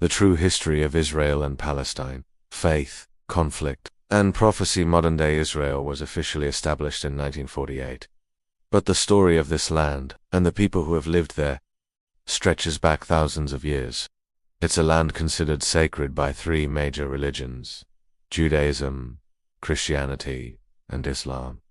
The True History of Israel and Palestine, Faith, Conflict, and Prophecy. Modern-day Israel was officially established in 1948. But the story of this land, and the people who have lived there, stretches back thousands of years. It's a land considered sacred by three major religions: Judaism, Christianity, and Islam.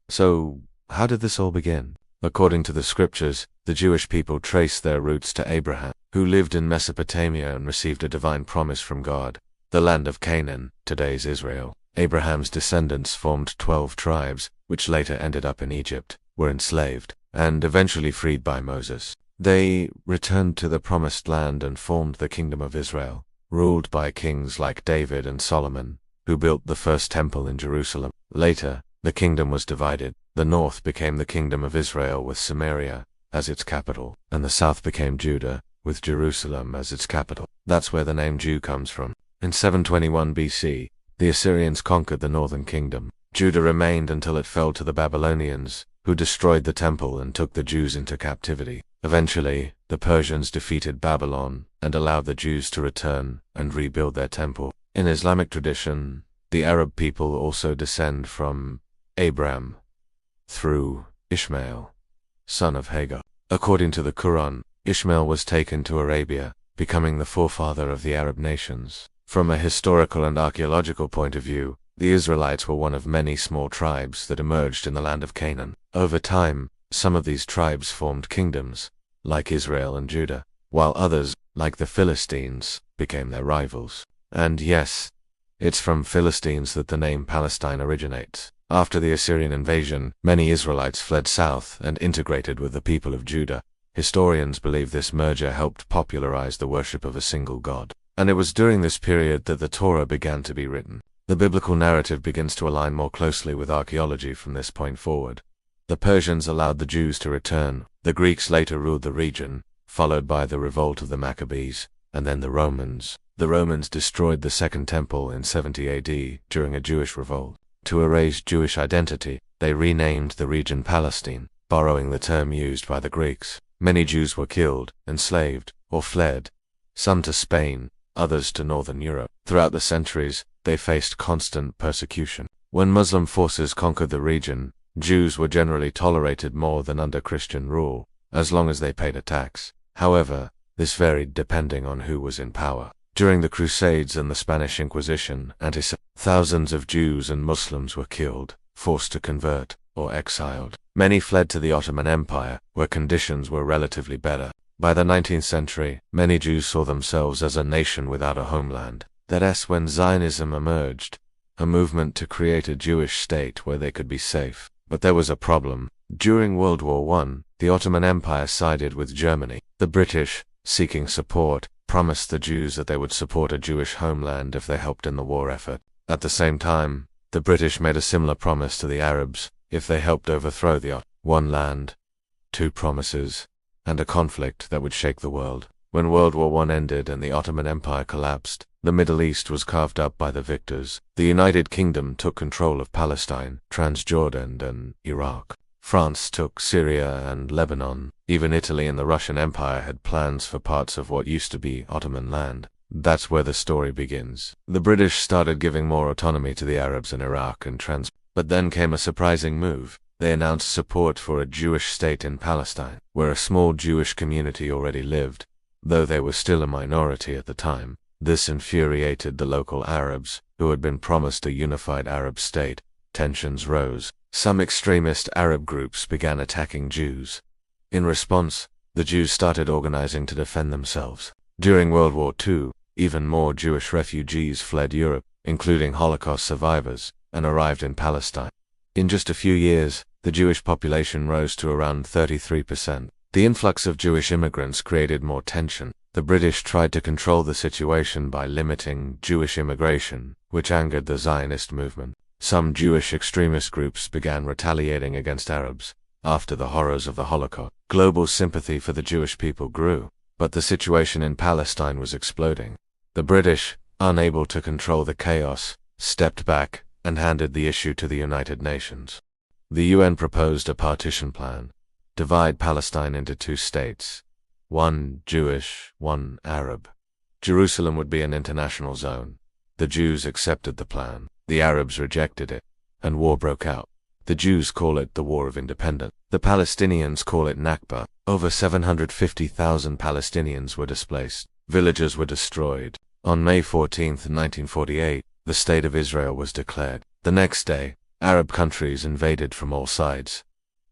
So, how did this all begin? According to the scriptures, the Jewish people trace their roots to Abraham, who lived in Mesopotamia and received a divine promise from God, the land of Canaan, today's Israel. Abraham's descendants formed 12 tribes, which later ended up in Egypt, were enslaved, and eventually freed by Moses. They returned to the Promised Land and formed the Kingdom of Israel, ruled by kings like David and Solomon, who built the first temple in Jerusalem. Later, the kingdom was divided. The north became the Kingdom of Israel with Samaria as its capital, and the south became Judah, with Jerusalem as its capital. That's where the name Jew comes from. In 721 BC, the Assyrians conquered the northern kingdom. Judah remained until it fell to the Babylonians, who destroyed the temple and took the Jews into captivity. Eventually, the Persians defeated Babylon and allowed the Jews to return and rebuild their temple. In Islamic tradition, the Arab people also descend from Abram through Ishmael, son of Hagar. According to the Quran, Ishmael was taken to Arabia, becoming the forefather of the Arab nations. From a historical and archaeological point of view, the Israelites were one of many small tribes that emerged in the land of Canaan. Over time, some of these tribes formed kingdoms, like Israel and Judah, while others, like the Philistines, became their rivals. And yes, it's from Philistines that the name Palestine originates. After the Assyrian invasion, many Israelites fled south and integrated with the people of Judah. Historians believe this merger helped popularize the worship of a single God. And it was during this period that the Torah began to be written. The biblical narrative begins to align more closely with archaeology from this point forward. The Persians allowed the Jews to return. The Greeks later ruled the region, followed by the revolt of the Maccabees, and then the Romans. The Romans destroyed the Second Temple in 70 AD during a Jewish revolt. To erase Jewish identity, they renamed the region Palestine, borrowing the term used by the Greeks. Many Jews were killed, enslaved, or fled, some to Spain, others to Northern Europe. Throughout the centuries, they faced constant persecution. When Muslim forces conquered the region, Jews were generally tolerated more than under Christian rule, as long as they paid a tax. However, this varied depending on who was in power. During the Crusades and the Spanish Inquisition, thousands of Jews and Muslims were killed, forced to convert, or exiled. Many fled to the Ottoman Empire, where conditions were relatively better. By the 19th century, many Jews saw themselves as a nation without a homeland. That's when Zionism emerged, a movement to create a Jewish state where they could be safe. But there was a problem. During World War I, the Ottoman Empire sided with Germany. The British, seeking support, promised the Jews that they would support a Jewish homeland if they helped in the war effort. At the same time, the British made a similar promise to the Arabs if they helped overthrow the Ottomans. One land, two promises, and a conflict that would shake the world. When World War I ended and the Ottoman Empire collapsed, the Middle East was carved up by the victors. The United Kingdom took control of Palestine, Transjordan, and Iraq. France took Syria and Lebanon. Even Italy and the Russian Empire had plans for parts of what used to be Ottoman land. That's where the story begins. The British started giving more autonomy to the Arabs in Iraq and But then came a surprising move. They announced support for a Jewish state in Palestine, where a small Jewish community already lived, though they were still a minority at the time. This infuriated the local Arabs, who had been promised a unified Arab state. Tensions rose. Some extremist Arab groups began attacking Jews. In response, the Jews started organizing to defend themselves. During World War II, even more Jewish refugees fled Europe, including Holocaust survivors, and arrived in Palestine. In just a few years, the Jewish population rose to around 33%. The influx of Jewish immigrants created more tension. The British tried to control the situation by limiting Jewish immigration, which angered the Zionist movement. Some Jewish extremist groups began retaliating against Arabs. After the horrors of the Holocaust, global sympathy for the Jewish people grew, but the situation in Palestine was exploding. The British, unable to control the chaos, stepped back and handed the issue to the United Nations. The UN proposed a partition plan: divide Palestine into two states, one Jewish, one Arab. Jerusalem would be an international zone. The Jews accepted the plan, the Arabs rejected it, and war broke out. The Jews call it the War of Independence. The Palestinians call it Nakba. Over 750,000 Palestinians were displaced. Villages were destroyed. On May 14, 1948, the State of Israel was declared. The next day, Arab countries invaded from all sides,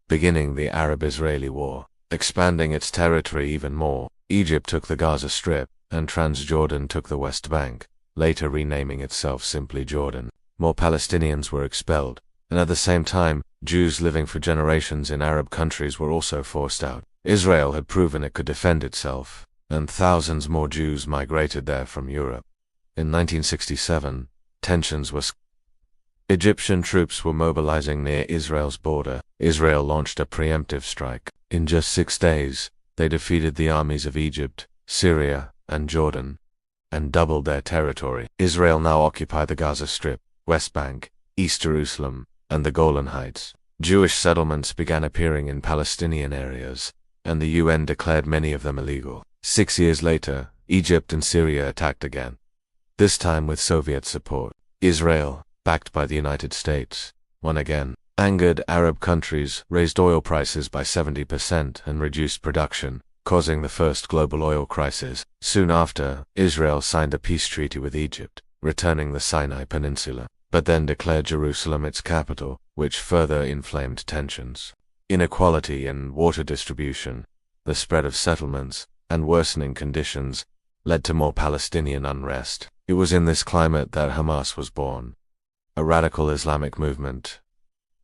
beginning the Arab-Israeli War. Expanding its territory even more, Egypt took the Gaza Strip, and Transjordan took the West Bank, later renaming itself simply Jordan. More Palestinians were expelled, and at the same time, Jews living for generations in Arab countries were also forced out. Israel had proven it could defend itself, and thousands more Jews migrated there from Europe. In 1967, tensions were Egyptian troops were mobilizing near Israel's border. Israel launched a preemptive strike. In just 6 days, they defeated the armies of Egypt, Syria, and Jordan, and doubled their territory. Israel now occupied the Gaza Strip, West Bank, East Jerusalem, and the Golan Heights. Jewish settlements began appearing in Palestinian areas, and the UN declared many of them illegal. 6 years later, Egypt and Syria attacked again, this time with Soviet support. Israel, backed by the United States, won again. Angered Arab countries raised oil prices by 70% and reduced production, causing the first global oil crisis. Soon after, Israel signed a peace treaty with Egypt, returning the Sinai Peninsula, but then declared Jerusalem its capital, which further inflamed tensions. Inequality in water distribution, the spread of settlements, and worsening conditions led to more Palestinian unrest. It was in this climate that Hamas was born, a radical Islamic movement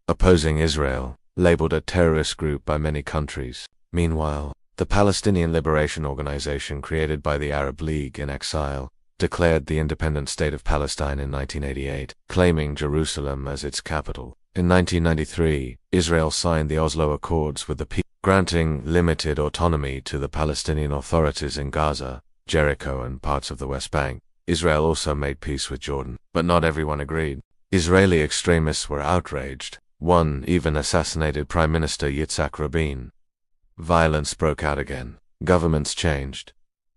opposing Israel, labeled a terrorist group by many countries. Meanwhile, the Palestinian Liberation Organization, created by the Arab League in exile, declared the independent state of Palestine in 1988, claiming Jerusalem as its capital. In 1993, Israel signed the Oslo Accords with the people, granting limited autonomy to the Palestinian authorities in Gaza, Jericho, and parts of the West Bank. Israel also made peace with Jordan, but not everyone agreed. Israeli extremists were outraged. One even assassinated Prime Minister Yitzhak Rabin. Violence broke out again. Governments changed.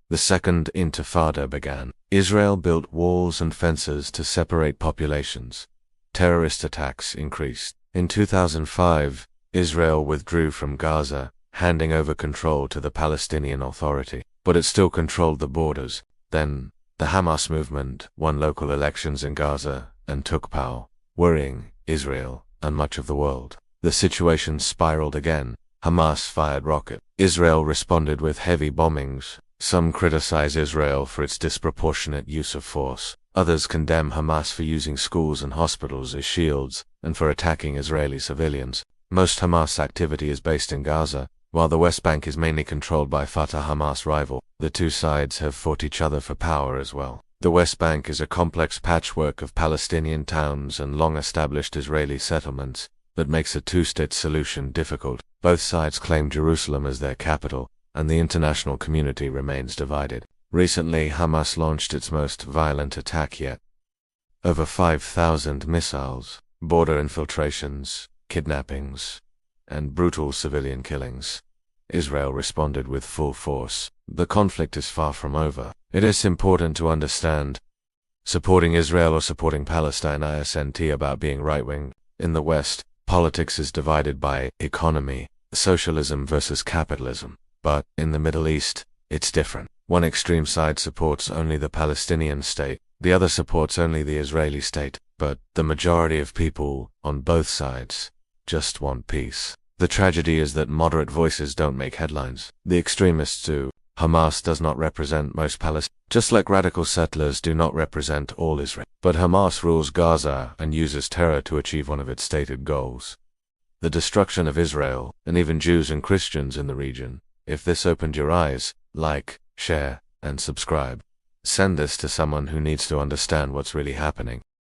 The Second Intifada began. Israel built walls and fences to separate populations. Terrorist attacks increased. In 2005, Israel withdrew from Gaza, handing over control to the Palestinian Authority. But it still controlled the borders. Then, the Hamas movement won local elections in Gaza and took power, worrying Israel and much of the world. The situation spiraled again. Hamas fired rockets. Israel responded with heavy bombings. Some criticize Israel for its disproportionate use of force. Others condemn Hamas for using schools and hospitals as shields and for attacking Israeli civilians. Most Hamas activity is based in Gaza, while the West Bank is mainly controlled by Fatah-Hamas rival. The two sides have fought each other for power as well. The West Bank is a complex patchwork of Palestinian towns and long-established Israeli settlements that makes a two-state solution difficult. Both sides claim Jerusalem as their capital, and the international community remains divided. Recently, Hamas launched its most violent attack yet. Over 5,000 missiles, border infiltrations, kidnappings, and brutal civilian killings. Israel responded with full force. The conflict is far from over. It is important to understand, supporting Israel or supporting Palestine isn't about being right-wing. In the West, politics is divided by economy, socialism versus capitalism. But, in the Middle East, it's different. One extreme side supports only the Palestinian state, the other supports only the Israeli state, but the majority of people, on both sides, just want peace. The tragedy is that moderate voices don't make headlines. The extremists do. Hamas does not represent most Palestinians, just like radical settlers do not represent all Israel. But Hamas rules Gaza and uses terror to achieve one of its stated goals: the destruction of Israel, and even Jews and Christians in the region. If this opened your eyes, like, share, and subscribe. Send this to someone who needs to understand what's really happening.